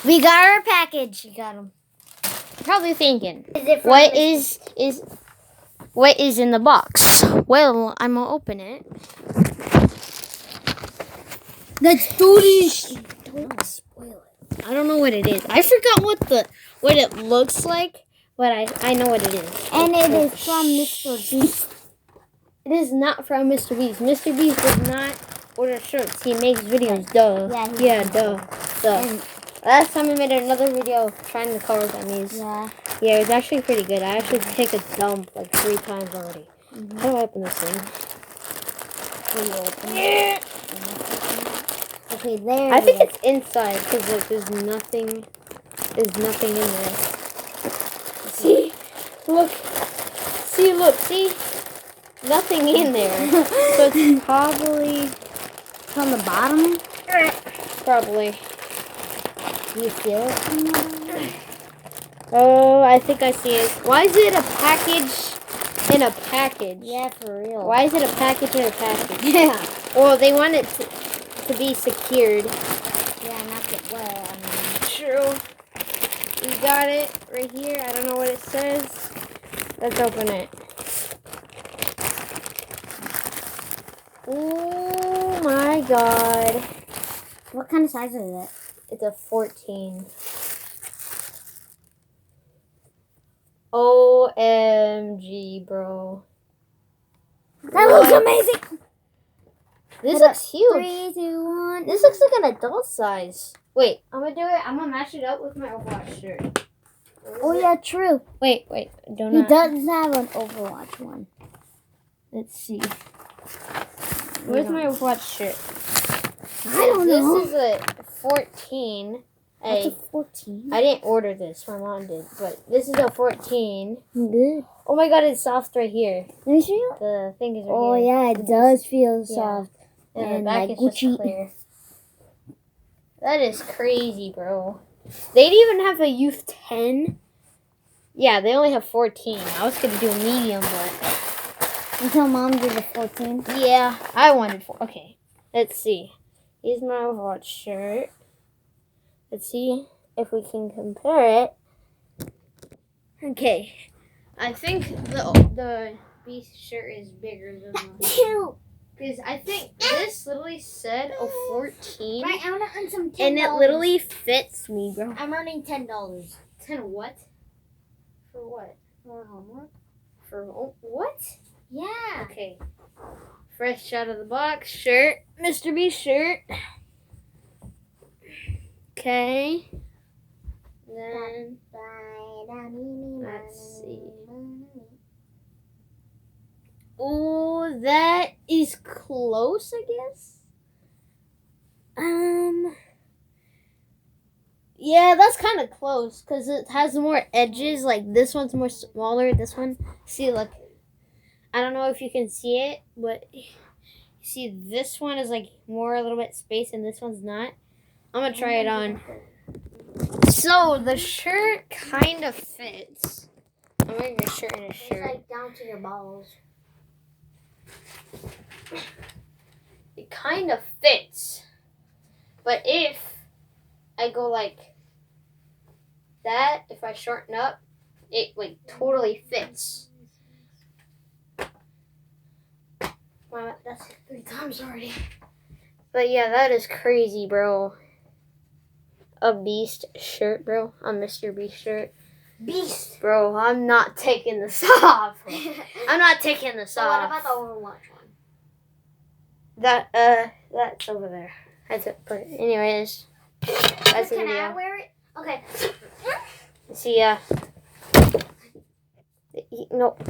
We got our package. You got them. Probably thinking, Is it from what is in the box? Well, I'm gonna open it. Let's do this. Don't spoil it. I don't know what it is. I forgot what it looks like, but I know what it is. And it is from Mrbeast. It is not from Mrbeast. Mrbeast does not order shirts. He makes videos. Duh. Yeah, Duh. And, Last time I made another video trying the colors on these. yeah. Yeah, it was actually pretty good. I actually take a dump like 3 times already. How do I open this thing? Okay, there. I think it's inside because look, there's nothing in there. See? Look. See? Nothing in there. So it's probably on the bottom. probably. Do you feel it from the bottom? Oh, I think I see it. Why is it a package in a package? Yeah, for real. Why is it a package in a package? Yeah. Well, they want it to be secured. Yeah, not get wet. True. We got it right here. I don't know what it says. Let's open it. Oh my god. What kind of size is it? It's a 14. OMG, bro. That looks amazing. This looks huge. 3, 2, 1. This looks like an adult size. Wait, I'm gonna do it. I'm gonna match it up with my Overwatch shirt. Oh yeah, true. Wait. He does have an Overwatch one. Let's see. Where's my Overwatch shirt? I don't know. This is a 14. That's a 14. I didn't order this. My mom did. But this is a 14. Good. Oh my god, it's soft right here. Let me see it. The thing is right Oh here. yeah, it does feel soft. And the back like is Gucci. just clear. That is crazy, bro. They didn't even have a youth 10. Yeah, they only have 14. I was going to do a medium, but... Until mom did the 14. Yeah, I wanted 4. Okay, let's see. Here's my Overwatch shirt. Let's see if we can compare it. Okay. I think the Beast shirt is bigger than the... Two. Because I think this literally said a 14. Right, I want to earn some $10. And it literally fits me, bro. I'm earning $10. 10 what? For what? For homework? For what? Yeah. Okay. Fresh out of the box shirt. Mrbeast shirt. Okay. Then let's see. Oh, that is close, I guess. Yeah, that's kind of close because it has more edges. Like this one's more smaller. This one, see, look. I don't know if you can see it, but you see this one is like more a little bit space, and this one's not. I'm gonna try it on. So the shirt kind of fits. I'm wearing a shirt and a shirt. It's like down to your balls. It kind of fits, but if I go like that, if I shorten up, it like totally fits. Wow, that's 3 times already. But yeah, that is crazy, bro. A Beast shirt, bro. A Mrbeast shirt. Beast. Bro, I'm not taking this off. I'm not taking this So off. what about the Overwatch one? That's over there. That's it. But anyways, that's the Can video. I wear it? Okay. See ya. Nope.